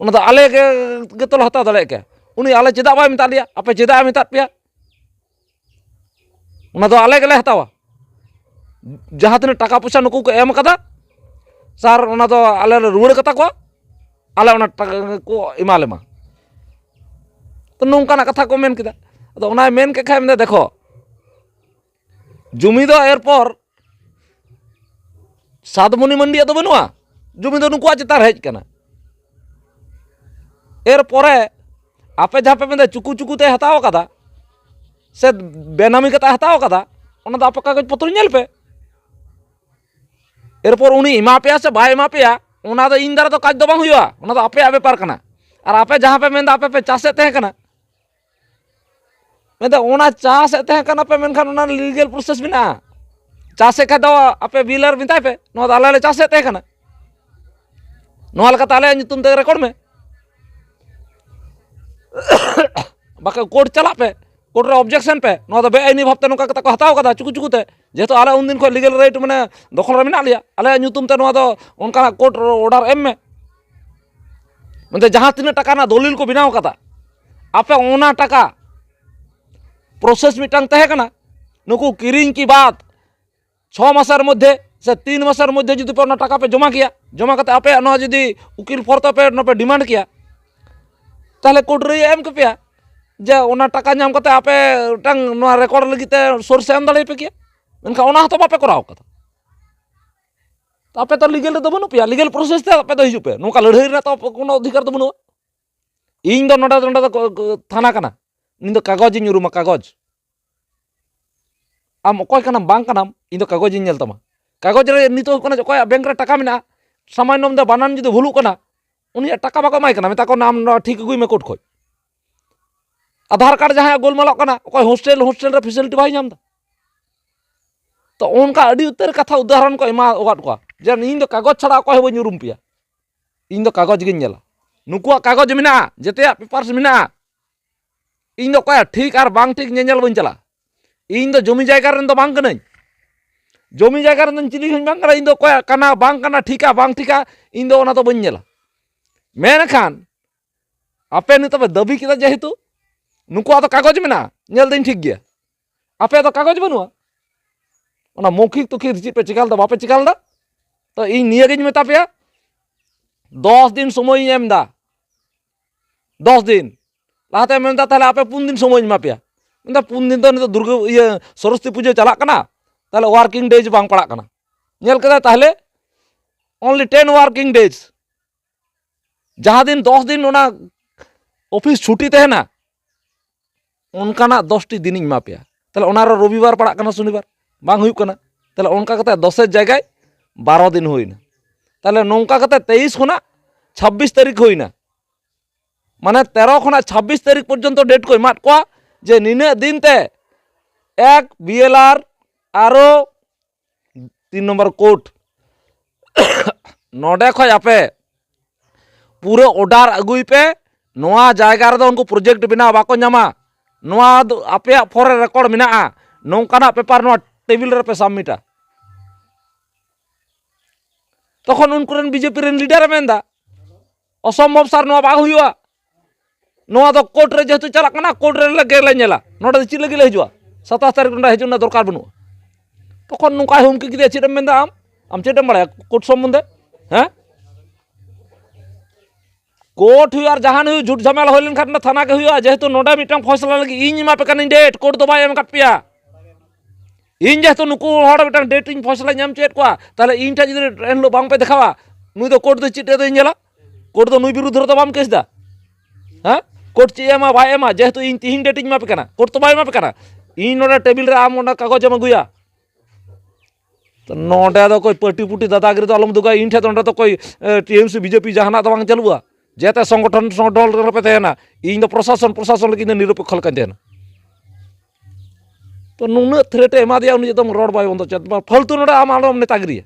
ओना दो आले के तो हताव दाड़े के उनी आले चेदा बाय मिता लिया आपे चेदा मिता पिया ओना दो आले गेले हतावा जहां तने टाका पैसा नुकु को एम कदा सर ओना दो आले रुवाड़ कता को आले ओना टाका को इमालेमा तो नोंकाना कथा को मेन किदा अदो ओना मेन के खाय में देखो जुमी दो एरपर सातमुनि मंडी दो बनुआ जुमी दो नुकुआ चितार हेज कना एरपरे आपे जहाँ पे मेन चुकु चुकुते हताव कदा से बेनामी कता हताव कदा ओना दो आपे कागज पत्र नेल पे एरपर उनी इमा पेया से बाय इमा पेया ओना दो इन दारा तो काज दो बांग हुआ ओना दो आपे बेपार कना और आपे जहाँ पे मेन आपे पे चासे तहे कना मेन ओना चासे तहे कना पे मेनखान ओना लीगल प्रोसेस बिना चासे का दो आपे बिलर मिताय पे नो आले ले चासे तहे कना नो लका ताले ᱧᱩᱛᱩᱢ ते रिकॉर्ड में बाका कोर्ट चला पे कोर्ट रे ऑब्जेक्शन पे नो दो बेआईनी भाबते नोका कता को हताव कदा चुकु चुकुते जेहेतु आले उन दिन को लीगल राइट माने दखल रे मिना लिया आले ᱧᱩᱛᱩᱢ ते नो दो उनका कोर्ट ऑर्डर एम में म्हणजे जहां तीन टाका ना दलिल को बनाव कदा आपे ओना टाका प्रोसेस मिटांग तहे कना नुकु किरिंग की बात 6 मासेर मध्य से 3 मासेर मध्य जुदी पे टाका पे जमा किया जमा करते आपे जुदी उकिल फरते पे पे डिमांड किया ताहले कोर्ट रे एम के पे जे ओना टाका नाम करते आपे टांग रेकर्ड लगिते सोर्स एम दाड़े पे किया मेनखा ओना हतो बापे कराव कदा तो आपे तो लीगल तो बनु पे लीगल प्रोसेस ते आपे तो हिजु पे नोका लड़ाई रे तो कोनो अधिकार तो बनु इन दो नोडा थाना कना इन दो कागज इन उरुमा कागज आम अकय कनाम बांग कनाम इन दो कागज इन नेल तमा कागज रे नितो कोना अकय बैंक रे टाका मिना सामान्य दो बानान जुदी भुलु कना उनी टाका बाको माय कना मेता को नाम ठीक गुई में कोट खोय आधार कार्ड जहां गोलमाल कना अकय हॉस्टल रे फैसिलिटी बाय नाम दा तो उनका अड़ी उतर कथा उदाहरण को एमा ओगाट को जे इन दो कागज छड़ा अकय बन उरुम पिया इन दो कागज गिन नेला नुकुआ कागज मिना जेते पेपर्स मिना इन दो अकय ठीक आर बांग ठीक नेल बन चला इन दो जमी जायगा रेन दो बांग कनाई जमी जायगा रेन चिली हन बांग कना इन दो अकय कना बांग कना ठीका बांग ठीका इन दो ओना तो बन नेला मेनखान आपे नि तबे दाबी किदा जेहेतु नुकुआ तो कागज मिना नेल दिन ठीक गया आपे तो कागज बनुआ ओना मौखिक तो चीज पे चिकाल दा बापे चिकाल दा तो इन निया गिन मेता पे 10 दिन समय एम दा 10 दिन लाते मेनदा ताले आपे 4 दिन समय एमा पे मेनदा 4 दिन तो दुर्गा ये सरस्वती पूजा चला कना ताले वर्किंग डेज बांग पड़ा कना नेल कदा ताले ओनली 10 वर्किंग डेज जहां दिन 10 दिन ओना ऑफिस छुट्टी तहना उनकाना 10 टी दिन एमा पे ताले ओना रविवार पड़ा कना शनिवार बांग हुई कना ताले उनका कते 10 जगह 12 दिन हुईना ताले नौका कते 23 खुना 26 तारीख हुईना माने 13 खुना 26 तारीख पर्यंत डेट को एमात को जे निने दिन ते एक बीएलआर आरो 3 नंबर कोर्ट नोडे खय आपे पूरे ऑर्डर अगुई पे नोआ जायगा रे उनको प्रोजेक्ट बिना बाको नामा नोआ आपे फॉर रिकॉर्ड मिना नौकाना पेपर नोआ टेबिल रे पे सबमिटा तखन उनकुरेन बीजेपी रेन लीडर मेंदा असंभव सर नोआ बाग हुआ नोआ तो कोर्ट रे जेतु चला कना कोर्ट रे लगे ले नेला नोडे ची लगे ले हिजुआ 27 तारीख नोडा हिजुना दरकार बनु तखन नुका हुमकी किदे चिडम मेंदा आम चिडम बड़ा कोर्ट संबंधे हैं कोर्ट हुआ और जहान हुई झूठ झमेला होलन खान थाना के हुआ जेहेतु नोडा मिटन फैसला लगी इन मा पे कन डेट कोर्ट तो बाय एम कट पिया इन जेहेतु नुकु हड़ मिटन डेट इन फैसला नाम चेत को ताले इन टा जदि एन लो बांग पे देखावा नुई तो कोर्ट दो चिटे दो नेला कोर्ट दो नुई विरुद्ध रे तो बाम केस दा हां कोर्ट ची एमा बाय एमा जेहेतु इन तीन डेट इन मा पे कना कोर्ट तो बाय मा पे कना इन नोडा टेबिल रे आम ओना कागज एम गुया तो नोडा दो कोई पटी पुटी दादागिरी तो अलम दुगा इन ठे तो कोई टीएमसी बीजेपी जहाना तो बांग चलुआ जेते संगठन संगठन पे तेना इन दो प्रशासन लगी निरपेक्ष लका तेना तो नुना थ्रेट एमा दिया उनी एकदम रोड बाय बंद चत फालतू नोडा आम आलम नेतागिरी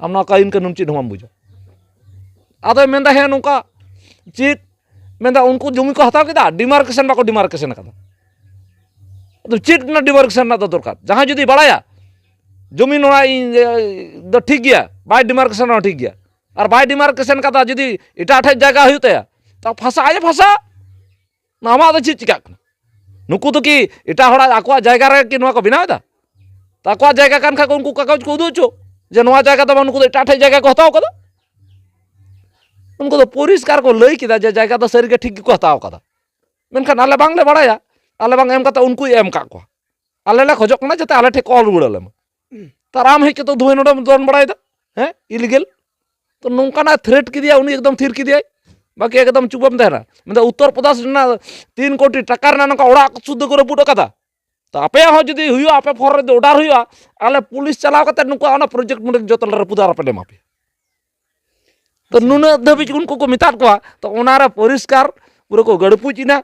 आम ना काइन कानून चिट हम बुझा आदो मेंदा है नुका चिट मेंदा उनको जमी को हताव केदा डिमार्केशन बाको डिमार्केशन कदा तो चिट ना डिमार्केशन ना दरकार जहां जदी बाड़ाया जमी नोड़ा दो ठीक गया बाय डिमार्केशन ना ठीक गया और बाय डिमार्केशन कदा जदी एटा ठे जगह हुते तो फासा आजे फासा नामा दो चिट चिका नुकु तो कि एटा हड़ा आकवा जगह रे कि नोआ को बनावदा तो आकवा जगह कान खा उनको कागज को उदुचो जे नोआ जगह तो उनको एटा ठे जगह को हताव कदा उनको तो परिष्कार को लई किदा जे जगह तो सरी के ठीक को हताव कदा मेनखान आले बांगले बाड़ाया आले बांग एम कता उनको एम का को आले ले खोजक ना जते आले ठे कॉल रुड़ाले ताराम हे के तो धुए नोडम दोन बड़ायदा हैं इलीगल तो नौकाना थ्रेट की दिया उनी एकदम थिर की दिया बाकी एकदम चुपम देना मतलब उत्तर प्रदेश ना 3 कोटी टका रे नका ओड़ा शुद्ध करे बुड कदा तो आपे हो जदी हुयो आपे फॉर रे ऑर्डर हुयो आले पुलिस चलाव कते नुका ओना प्रोजेक्ट मुडे जतल रे पुदार पे मापे तो नुना धबी उनको को मितात को तो ओना रे परिष्कार पूरा को गड़पुचिना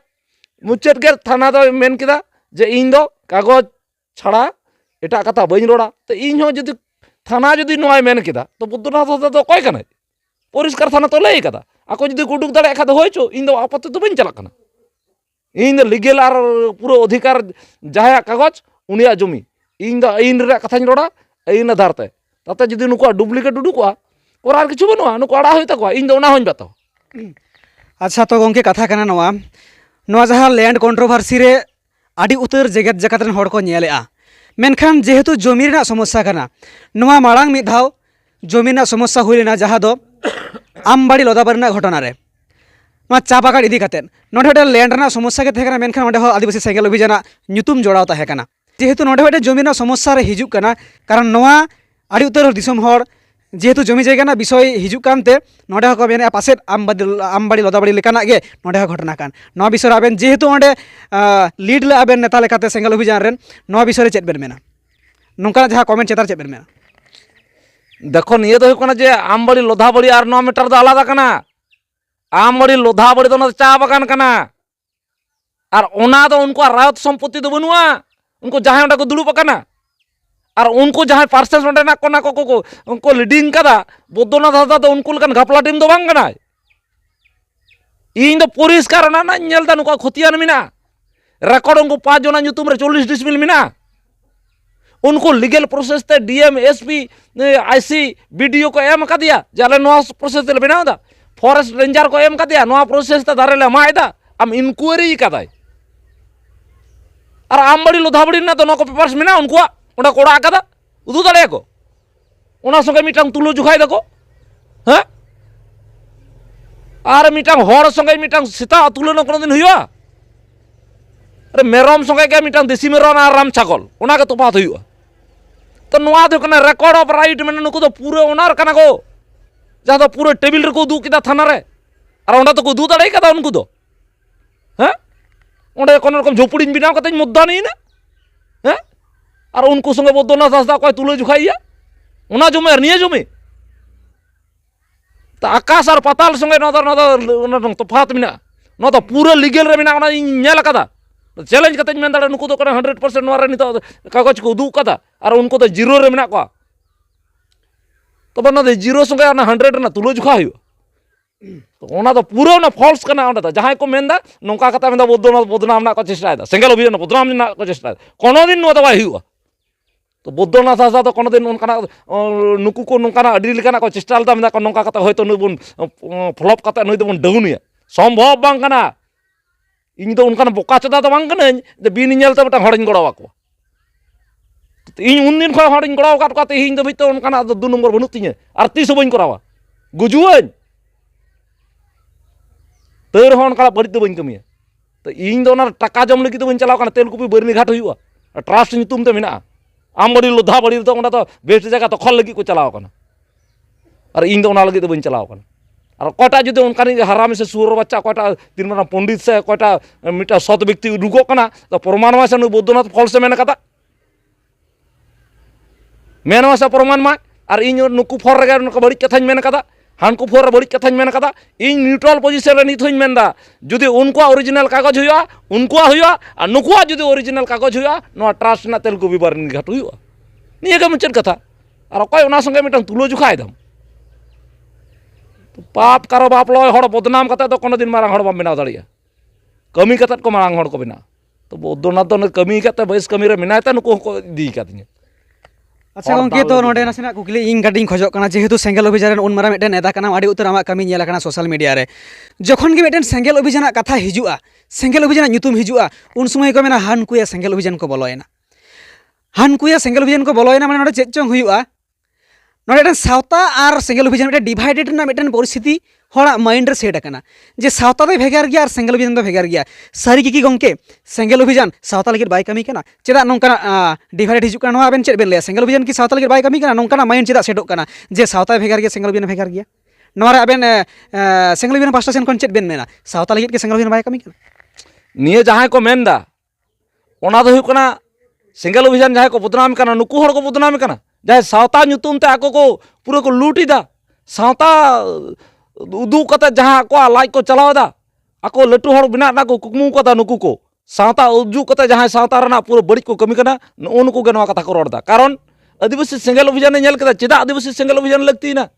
मुचेत के थाना दो मेन किदा जे इन दो कागज छड़ा एटा कथा बइन रोड़ा तो इन हो जदी थाना जदी नोय मेन किदा तो बुद्धनाथ तो कोई कना परिष्कार थाना तो लई कदा आको जदी गुडुक दाड़े खाद होयचो इन दो आपत्ति तो बइन चला कना इन दो लीगल आर पूरा अधिकार जहाया कागज उनिया जमी इन दो इन रे कथानी रोड़ा इन आधार ते ताते जदी नुको डुप्लीकेट उडुकोआ कोरार किछु बनुआ नुको आड़ा होय तकोआ इन दो ना होइन बातो अच्छा तो गंके कथा कना नोआ जहां लैंड कंट्रोवर्सी रे आडी उतर जगत जगत रेन हड़ को नेलेआ मेनखान जेहेतु जमी रना समस्या कना नोआ माड़ांग मिद धाव जमी रना समस्या हुई लेना जहाँ दो आमबाड़ी लदाबार रना घटना रे नोआ चा बागान इदी कातेन नोडे मिदटेन लैंड रना समस्या के तहेकना मेनखान ओंडे हो आदिवासी सेंगेल अभियान ᱧᱩᱛᱩᱢ जोड़ाव तहेकना जेहेतु नोडे मिदटेन जमी रना समस्या रे हिजुग कना कारण नोआ आड़ी उतर दिसम हर जेहेतु जमी जायगा ना विषय हिजुग कानते नोडे हो को मेने पासेट आमबाड़ी लदाबाड़ी लेकाना गे नोडे हो घटना कान नोआ विषय आबेन जेहेतु ओंडे लीड ले आबेन नेता लेकाते सेंगेल अभियान रेन नोआ विषय रे चेद बेन मेना नोंका जहाँ कमेंट चेतार चेद बेन मेना देखो निये तो हुकना जे आमबाड़ी लोधाबाड़ी और 9 मीटर दो आलादा कना आमबाड़ी लोधाबाड़ी दो चा बागान कना और ओना दो उनको रायत सम्पत्ति दो बनुआ उनको जहाँ ओंडे को दुड़ुब अकाना और उनको जहाँ पार्सेल ओंडे ना को उनको लीडिंग कदा बौद्धनाथ हासदा दो उनको लेकान घपला टीम दो बांग कना इन दो परिष्कार ना ना नेलदा नुका खतियान मिना रेकॉर्ड उनको 5 जना ᱧᱩᱛᱩᱢ रे 40 डिसमिल मिना उनको लीगल प्रोसेस ते डीएम एसपी आईसी बीडीओ को एम का दिया जाले नोआ प्रोसेस ते बनाव दा फॉरेस्ट रेंजर को एम का दिया नोआ प्रोसेस ते दारे ले मायदा आम इंक्वायरी कदाय और आमबाड़ी लोधाबाड़ी ना तो नको पेपर्स मिना उनको ओंडा कोड़ा कदा उदु दाड़े को ओना संगे मिटांग तुलो जुखाय दको हैं और मिटांग हर संगे मिटांग सीता तुलना कोनो दिन हुआ अरे मेरम संगे के मिटांग देसी मेरम और राम छागल ओना के तफात हुआ तो नोआ दो कना रेकॉर्ड ऑफ राइट मैंने नुको तो पूरे ओनर कना को जहाँ तो पूरे टेबिल रे को दू किदा थाना रे और ओंडा तो को दू दाड़े कदा उनको दो हैं ओंडे कोन रकम झोपड़ी बिनाव कते मुद्दा नहीं ना हैं और उनको संगे बौद्धनाथ हासदा कोई तुले जुखाइया ओना जमे और निये जमे तो आकाश और पाताल संगे न तफात मिना न तो पूरे लीगल रे मिना ओना नेल कदा चैलेंज करते मेन दाड़ा नुको तो 100% नोआ रे नितो कागज को उदू कदा और उनको तो जीरो रे मिना को तो बना दे जीरो संगे ना 100 ना तुलो जुखा हुआ तो ओना तो पूरा ना फॉल्स कना ओंडा जहां को मेनदा नोका कता मेनदा बौद्धनाथ बदनाम ना को चेष्टा दा सेंगेल अभियान बदनाम ना को चेष्टा कोनो दिन नो तो बाय हुआ तो बौद्धनाथ हासदा तो कोनो दिन उनका नुकु को नोका अडी लेकाना को चेष्टा लदा मेनदा को नोका कता होयतो नुई बन फ्लॉप कता नुई दबन डाउनिया संभव बांग कना इन तो उनका बोका चदा तो बांग कना जे बिन नेलते मटा हड़िन गड़ावा को इन उन दिन खो हड़िन गड़ाव काट काते हिं दबित तो उनका 2 नंबर बनु तिnya और 30 बन करावा गुजुवन तेर हन कला बड़ी तो बन कमिया तो इन दो ना टाका जम लगी तो बन चलाव कना तेलकुपी बरनी घाट हुआ ट्रस्ट ᱧᱩᱛᱩᱢ ते मेना आमबाड़ी लोधाबाड़ी तो ओंडा तो बेस्ट जगह तो खल लगी को चलाव कना और इन दो ओना लगी तो बन चलाव कना और कोटा जुदे उनका हरामी से सुर बच्चा कोटा तीन माना पंडित से कोटा मिटा सत व्यक्ति रुगो कना तो प्रमाण मा से बौद्धनाथ फल से मेन कदा मेन मा से प्रमाण मा और इन नुकु फर रे नुको बड़ी कथाñ मेन कदा हानकु फर बड़ी कथाñ मेन कदा इन न्यूट्रल पोजीशन रे नित होñ मेनदा जुदि उनको ओरिजिनल कागज हुआ उनको हुआ और नुकुआ जुदि ओरिजिनल कागज हुआ नो ट्रस्ट ना तेलकु विवरण घाट हुआ निये के मुचन कथा और कोई ओना संगे मिटन तुलो जुखाय दम तो पाप करो बाप लय हड़ बदनाम कते तो कोनो दिन मारांग हड़ बाम बनाव दाड़िया कमी कते को मारांग हड़ को बिना तो बौद्धनाथ तो कमी कते बयस कमी रे मिनायते नुको को दी कादिnya अच्छा गंके तो नोडे नासेना कुकली इन गाडिंग खोजो कना जेहेतु सेंगेल अभियान उन मारा मिटन नेता कना आडी उतर आमा कमी नेला कना सोशल मीडिया रे जखन के मिटन सेंगेल अभियान कथा हिजुआ सेंगेल अभियान ᱧᱩᱛᱩᱢ हिजुआ उन समय को मेना हानकुया सेंगेल अभियान को बोलोयना हानकुया सेंगेल अभियान को बोलोयना माने नोडे चेचों हुआ नोडे सावता और सेंगेल अभियान मिटन डिवाइडेड ना मिटन परिस्थिति हड़ा माइंड रे सेट कना जे सावता दो भेगार गया और सेंगेल अभियान दो भेगार गया सारी की गंके सेंगेल अभियान सावता लगी बाय कमी कना चेदा नोंका डिवाइड हिजुक कना आबेन चेद बेन ले सेंगेल अभियान की सावता लगी बाय कमी कना नोंका माइंड चेदा सेटोक कना जे सावता भेगार गया सेंगेल अभियान भेगार गया नोरे आबेन सेंगेल अभियान पास्टा सेन कोन चेद बेन मेना सावता लगी के सेंगेल अभियान बाय कमी कना निये जहां को मेनदा ओना दो हुकना सेंगेल अभियान जहां को बदनाम कना नुकु हड़ को बदनाम कना जहां सावता ᱧᱩᱛᱩᱢ ते आको को पूरा को लूटीदा सावता उदू कते जहां को लाइक को चलावदा आको लटू हड़ बिना ना को कुकमु कदा नुकु को सावता उजू कते जहां सावता रना पूरा बड़ी को कमी कना उनको के नवा कथा को रोडदा कारण आदिवासी सेंगेल अभियान नेल कदा चेदा आदिवासी सेंगेल अभियान लगती ना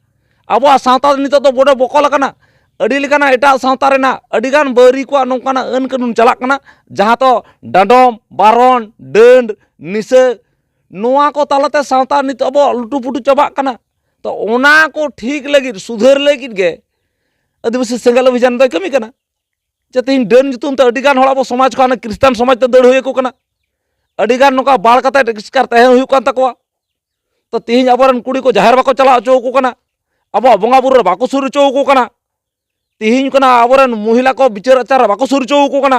अब सावता नितो तो बड़े बकल कना अड़ी लेकाना एटा सावता रेना अड़ीगान बरी को नोकाना अन कानून चला कना जहां तो डाडम बारन डंड निसे नोआ को तालाते सावता नित अब लुटू पुटू चबा कना तो ओना को ठीक लगित सुधर लगित गे आदिवासी सेंगेल अभियान दो कमी कना जे तीन डन ᱧᱩᱛᱩᱢ ते अड़ीगान हड़ अब समाज को क्रिस्तान समाज ते दड़ होय को कना अडिगान नोका बाढ़ कते एस्कार तहे हुयुक कान ताकोवा तो तिहिं आबोरेन कुड़ी को जाहेर बाको चला हचो को कना अब बोंगा बुरु रे बाको सुर हचो को कना तिहिं कना आबोरेन महिला को बिचार आचार बाको सुर हचो को कना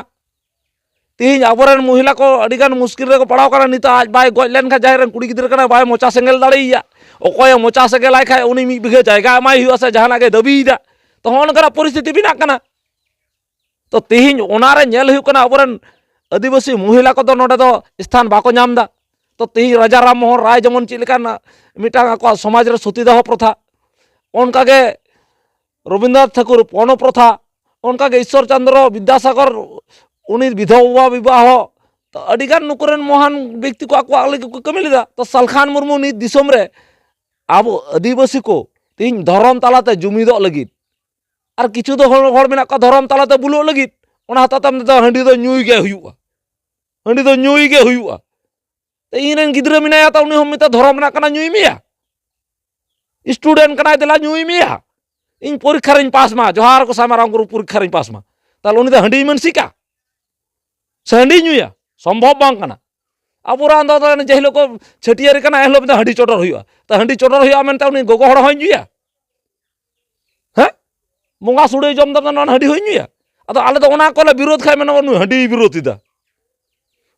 तिहिं आबोरेन महिला को अडिगान मुश्किल रे को पड़ाव कना नित आज बाय गज लेन खा जाहेर कुड़ी गिद्र कना bye mocha Sengel दाड़ेइया ओकोय mocha Sengel आय खाय उनी मी बिघा जायगा एमाय हुआ से जहाना गे दबीदा तो होनकरा परिस्थिति बिना कना तो तिहिं ओनारे नेल हुयुक कना आबोरेन आदिवासी महिला को नोडे दो स्थान बाको नामदा तो तिहिं राजा राम मोहन राय जेमन चेद लेकान मिटांग आको समाज रे सतीदाह प्रथा ओनकागे रवींद्रनाथ ठाकुर पर्ण प्रथा ओनकागे ईश्वर चंद्र विद्यासागर उनी विधवा विवाह तो अडिगान नुकुरेन महान व्यक्ति को आको आले को कमी लेदा तो सलखान मुर्मू नित दिसोम रे अब आदिवासी को तिहिं धर्म तालाते जुमिदोग लगिद और किछु दो हर मेना को धर्म तालाते बुलोग लगिद ओना हतातम दो हंडी दो ᱧᱩᱭ गे हुयुआ हंडी दो ᱧᱩᱭ गे हुयुआ तो इनन गिद्रा मिनाया तो उनी हम मिता धर्म ना कना ᱧᱩᱭ मिया स्टूडेंट कना देला ᱧᱩᱭ मिया इन परीक्षा रिन पास मा जोहार को सामाराम गुरु परीक्षा रिन पास मा ताल उनी दो हंडी मनसिका से हंडी ᱧᱩᱭᱟ संभव बांग कना अबुरान दो जेहिलो को छटियारी कना एहलो में हंडी चोटर हुयुआ तो हंडी चोटर हुयुआ मेनते उनी गोगो हड़ होय ᱧᱩᱭᱟ हैं बोंगा सुड़े जम दम नन हंडी होय ᱧᱩᱭᱟ अदो आले दो ओना कोले विरोध खाय मेन नु हंडी विरोधिदा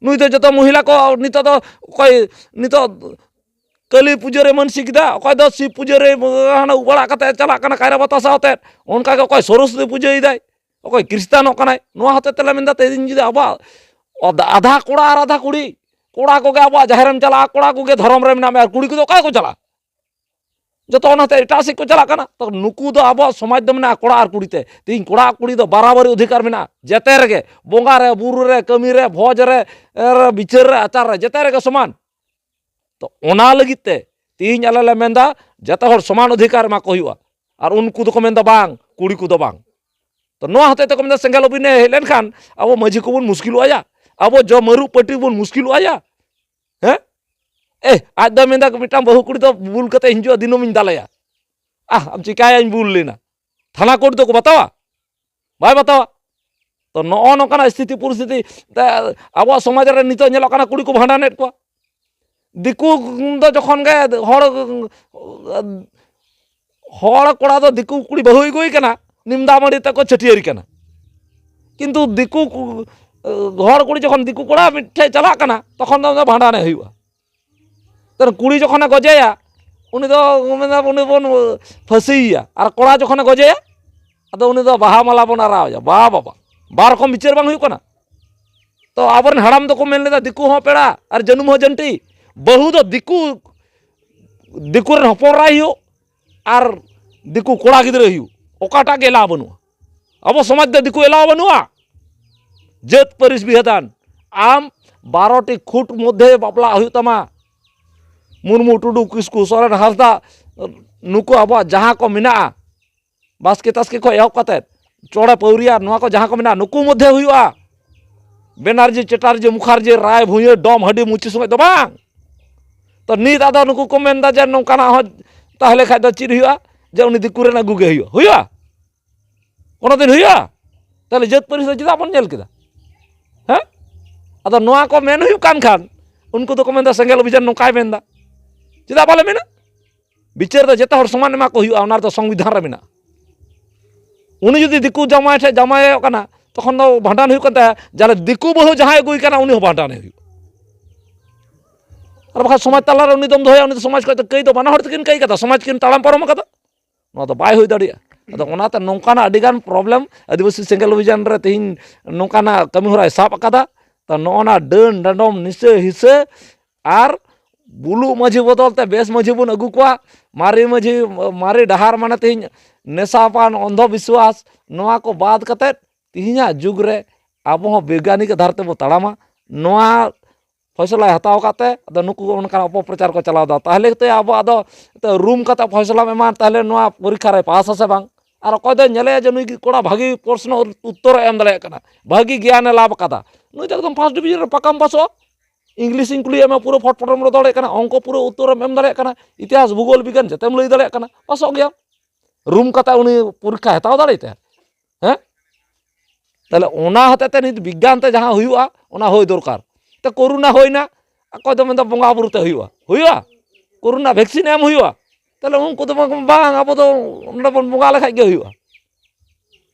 नुई तो जतो महिला को नितो दो कोई नितो काली पूजा रे मनसिकदा कोई दो शिव पूजा रे हाना उबड़ा कते चला कना कायरा बतासा होते उनका के कोई सरस्वती पूजा इदाय कोई क्रिस्तान कनाय नो हते तले मेनदा तेदिन जुदी आबा आधा कोड़ा और आधा कुड़ी कोड़ा को गे आबा जाहेरम चला कोड़ा को गे धर्म रे मेना और कुड़ी को का को चला जतो ओनाते एटासी को चला कना तो नुकु दो आबो समाज दो मेना कोड़ा और कुड़ीते तिन कोड़ा कुड़ी दो बराबरी अधिकार मेना जेते रेगे बोंगा रे बुरु रे कमी रे भोज रे बिचार रे आचार रे जेते रेगे समान तो ओना लगिते तिन आले ले मेंदा जेते हर समान अधिकार मा को हुआ और उनको तो को मेंदा बांग कुड़ी को दो बांग तो नो हते तो को मेंदा सेंगल ओबिने हेलेन खान अब मजी को बन मुश्किल आया अब जो मरु पट्टी बन मुश्किल आया हैं ए आज दो मेंदा मिटाम बहु कुड़ी तो बुल कते हिंजो दिनो मिन दालया अब चिकाया बुल लेना थाना कोर्ट तो को बतावा बाय बतावा तो नो नोकाना स्थिति परिस्थिति अब समाज रे नितो नेलो काना कुड़ी को भांडानेट को दिकु दो जखन गे हड़ कोड़ा दो दिकु कुड़ी बहु गई कना निमदा मड़ी तक छटियारी कना किंतु दिकु हड़ कुड़ी जखन दिकु कोड़ा मिठे चला कना तखन दो भांडाने हुआ तो कुड़ी जखन गजेया उनी दो उनी बन फसिया और कोड़ा जखन गजेया अदो उनी दो बाहा माला बन आराया बा बाबा बार रकम विचार बांग हुई कना तो आबरन हड़ाम दो को मेन लेदा दिकु हो पेड़ा और जनुम हो जंटी बहु दो दिकु दिकु रन हपराई हो और दिकु कोड़ा गिद्रे हुई ओकाटा के एला बनुआ अब समाज दो दिकु एला बनुआ जेत परिस बिहदान आम 12टी खुट मध्य बापला हुई तमा मुर्मू टुडू किसकु सोरेन हासदा नुकु अब जहाँ को मिना बास्के तास्के को एहब कते चोड़े पौरिया नुआ को जहाँ को मिना नुकु मध्य हुआ बेनार्जी चटार्जी मुखार्जी राय भुइया डम हडी मुची समय दो बांग तो नीत आदो नुकु को मेनदा जे नोकाना हो ताहले खाय दो चिर हुआ जे उनी दिकु रे अगु गे हुआ कोनो दिन हुआ ताहले जेत परिस जिदा बन नेल केदा हैं आदो नुआ को मेन हुई कान खान उनको तो को मेनदा सेंगेल अभियान नोकाय मेनदा चिदा बाले मेना बिचार दो जेता हर समान मा को हुआ ओनार तो संविधान रे मेना उनी जुदी दिकु जमाय ठे जमाय कना तखन दो भांडान हुई कनता जाले दिकु बहु जहां गुई कना उनी हो भांडान हुई और बखा समाज तालार उनी दम दोया उनी तो समाज को कई दो बाना हर तकिन कई कदा समाज किन तालाम परम कदा नो तो बाय हुई दाड़िया अदो ओनाते नोंकाना अडिगान प्रॉब्लम आदिवासी सेंगेल अभियान रे तिहिन नोंकाना कमी होराय साब कदा तो नोना डन डंडम निसे हिसे और बुलू माझी बदलते बेस माझी बन अगू को मारे माझी मारे डहार माने तिहिन नेशापान अंधविश्वास नोआ को बाद कते तिहिना जुग रे आबो हो वैज्ञानिक आधार ते बो ताड़ामा नोआ फैसला हताव काते अदो नुकु उनका अपप्रचार को चलाव दा ताहले ते आबो अदो ते रूम काते फैसला में मान ताहले नोआ परीक्षा रे पास आसे बांग और अकय दो नेले जे नुई कोड़ा भागी प्रश्न उत्तर एम दाड़े कना भागी ज्ञान लाभ कदा नुई एकदम फर्स्ट डिवीजन रे पकाम पासो इंग्लिश इंक्लुए में पूरा फटफटम रो दाड़े कना अंक पूरा उत्तर एम दाड़े कना इतिहास भूगोल विज्ञान जतेम लई दाड़े कना पासो गया रूम काते उनी परीक्षा हताव दाड़ेते हैं ताहले ओना हते ते नित विज्ञान ते जहां हुआ ओना होय दरकार तो कोरोना होना अको तो मतलब बंगा बुरु ते हुआ कोरोना वैक्सीन एम हुआ ताले उनको तो बांग अब तो बंगा लेखा गे हुआ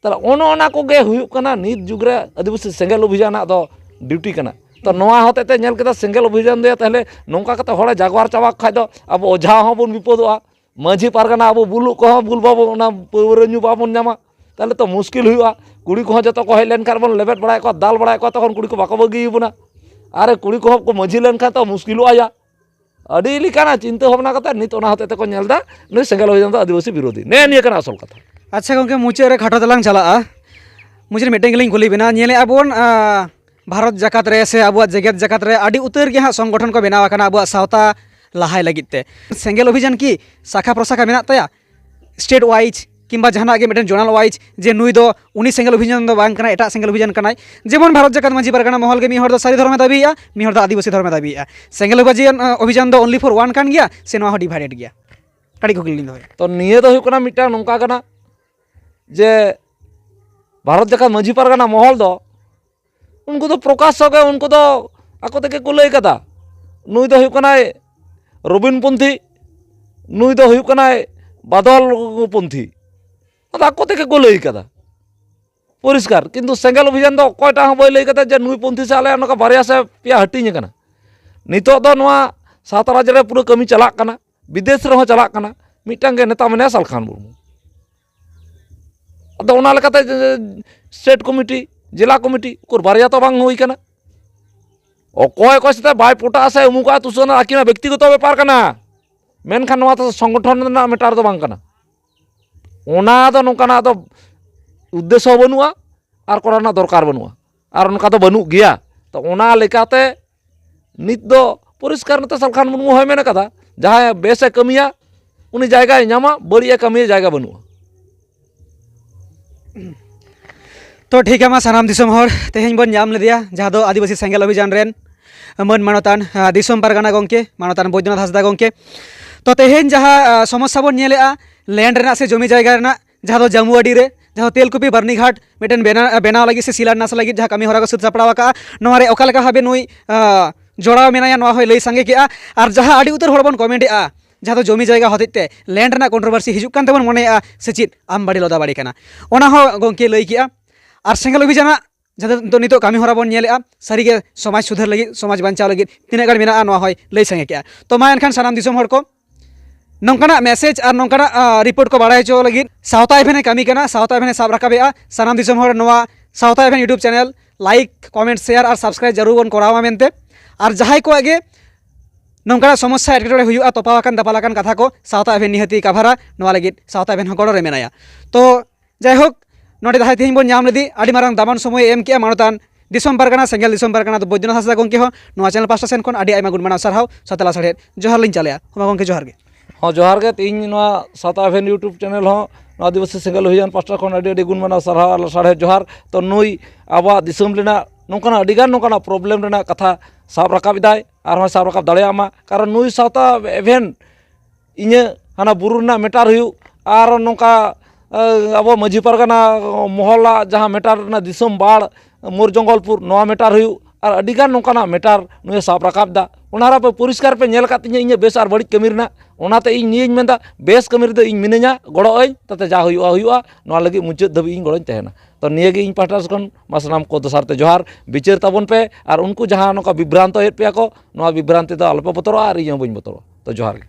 ताले ओना को गे हुयुक कना नित जुग रे आदिवासी सेंगेल अभियान दो ड्यूटी कना तो नोआ होते ते नेल केदा सेंगेल अभियान दे ताले नोंका कते होड़े जागवार चाबा खाय दो अब ओझा हो बन विपदोआ माझी पारगाना अब बुलु को बुल बाबो ना पौर न्यू बाबन नामा ताले तो मुश्किल हुआ कुड़ी को जतो को हेज लेनखान बन लेबेट बड़ाय को दाल बड़ाय को तखन कुड़ी को बाको बगी बुना अरे कुड़ी को माझी लेनखान तो मुश्किल आया अड़ी लिकाना चिंता भावना कते नित ओना होते को नेलदा नुई सेंगेल अभियान दो आदिवासी विरोधी ने कना असल कथा अच्छा गंके मुचे रे खाटो तलांग चला मुझे मिटें गलिंग कुली बिना नेले आबोन भारत जाकात रे से आबुआ जगत जाकात रे आडी उतर गे हाँ संगठन को बनाव आकना आबुआ सावता लाहाय लगित ते सेंगेल अभियान की शाखा प्रशाखा मेना तया स्टेट वाइज किंबा जहाना गे मिटें जोनल वाइज जे नुई दो उनी सेंगेल अभियान दो बांग कना एटा सेंगेल अभियान कनाय जेमन भारत जाकात मांझी पारगाना महल गे मिहर दो सारी धर्म दाबिया मिहर दो आदिवासी धर्म दाबिया सेंगेल अभियान दो ओनली फॉर वन कान गया से नवा डिवाइडेड गया कड़ी को गिलिंग दो तो निये दो हुकना मिटा नोंका कना जे भारत जाकात मांझी पारगाना महल दो उनको तो प्रकाशक है उनको तो आको तक को लई कदा नुई दो हुकनाय रबिन पंथी नुई दो हुकनाय बादल पंथी आको तक को लई कदा परिष्कार किंतु सेंगेल अभियान दो कोयटा हो लई कदा जे नुई पंथी से आले नका बारिया से पिया हटिंग कना नितो दो नवा सात राज्य रे पूरा कमी चलाक कना विदेश रे हो चलाक कना मिटांग के नेता मने सालखान मुर्मू अदो ओना लेकाते स्टेट कमिटी जिला कमिटी उकर बारिया तो बांग हुई कना अकोय को सते बाय पोटा से उमुका तुसना आकिना व्यक्तिगत व्यापार कना मेनखान नवा तो संगठन ना मेटार दो बांग कना ओना दो नोकाना दो उद्देश्य बनुआ आर कोराना दरकार बनुआ आर उनका तो बनु गया तो ओना लेकाते नित दो परिष्कार नते सालखान मुर्मू होय मेने कदा जहां बेसे कमिया उनी जायगा न्यामा बड़िया कमिया जायगा बनुआ तो ठीक है मा सानाम दिसम हर तेहें बन नाम लेदिया जहाँ दो आदिवासी सेंगेल अभियान रेन मन मानतान दिसम पारगाना गंके मानतान बैद्यनाथ हांसदा गंके तो तेहें जहाँ समस्या बन नेलेआ लैंड रेना से जमी जायगा रेना जहाँ दो जामुआडी रे जहाँ तेलकुपी बर्नीघाट मिटेन बेनाव लगी से शिलान्यास लगी जहाँ कमी हरा को सात सापड़ाव का नोआ रे ओका लेका हाबे नुई जोड़ाव मेनाया नोआ होय लई सांगे केआ आर जहाँ आडी उतर हर बन कमेंटेआ जहाँ तो जमी जायगा होते लैंड रेना कंट्रोवर्सी हिजुक कान तेबन मनेआ से चेद आम बाड़ी लदा बाड़ी कना ओना हो गंके लई केआ और सेंगेल अभियान जहाँ तो नितो कमी हरा बन नेलेआ सारी के समाज सुधार लगी समाज बांचाव लगी तीना गान मेना नोआ होय लई सांगे केआ तो मा एनखान सानाम दिसम हर को नौकाना मैसेज और नौकाना रिपोर्ट को बाड़ाय चो लगी सावता एफएन कमी कना सावता एफएन साब राकाबेआ सानाम दिसम हर नोआ सावता एफएन YouTube channel like comment share और सब्सक्राइब जरूर बन करावा मेनते और जहां को आगे नौकाना समस्या एटकेटोड़े हुआ तोपावाकान दापालाकान कथा को सावता एफएन निहती काभारा नोआ लगी सावता एफएन गड़ो रे मेनाया तो जायहोक नोडे दाहाय तेहें बन नाम लेदी आडी मारांग दामान समय एम केआ मानतान दिसम पारगाना सेंगेल दिसम पारगाना तो बैद्यनाथ हांसदा गंके हो नोआ चैनल पास्टा सेन खन आडी आयमा गुड मानाव सारहाव सातला साड़े जोहार लिंग चलेया होमा गंके जोहार गे हाँ जोहार गे तीन नोआ सावता एफएन यूट्यूब चैनल हो आदिवासी सेंगेल अभियान पास्टा खन आडी गुड मानाव सारहाव साड़े जोहार तो नुई आबा दिसम लेना नौकाना आडीगान नौकाना प्रॉब्लम रेना कथा साब राकाब इदाय आर होय साब राकाब दाड़ेयामा कारण नुई सावता एफएन इnye हाना बुरु रेना मेटार हुयु आर नौका अब माझी पारगाना महला जहाँ मेटार ना दिसम बाड़ मोर जंगलपुर नोआ मेटार हुयु और अडिगान नौकाना मेटार नुए साब राकाब दा ओनारा पे परिष्कार पे नेल कातिnya इnye बेस आर बड़ी कमी रेना ओनाते इन नियें मेंदा बेस कमी रे इन मिने냐 गड़ो अई ताते जा हुयुआ नोआ लगी मुचाद धाबी इन गड़ोñ तहना तो निये गे इन पाहटा खन मासनाम को दोसारते जोहार बिचार ताबन पे और उनको जहाँ नौका विभ्रांत हेज पे को नोआ विभ्रांति दो आलोपे बतरो और इᱧ बइन बतरो तो जोहार।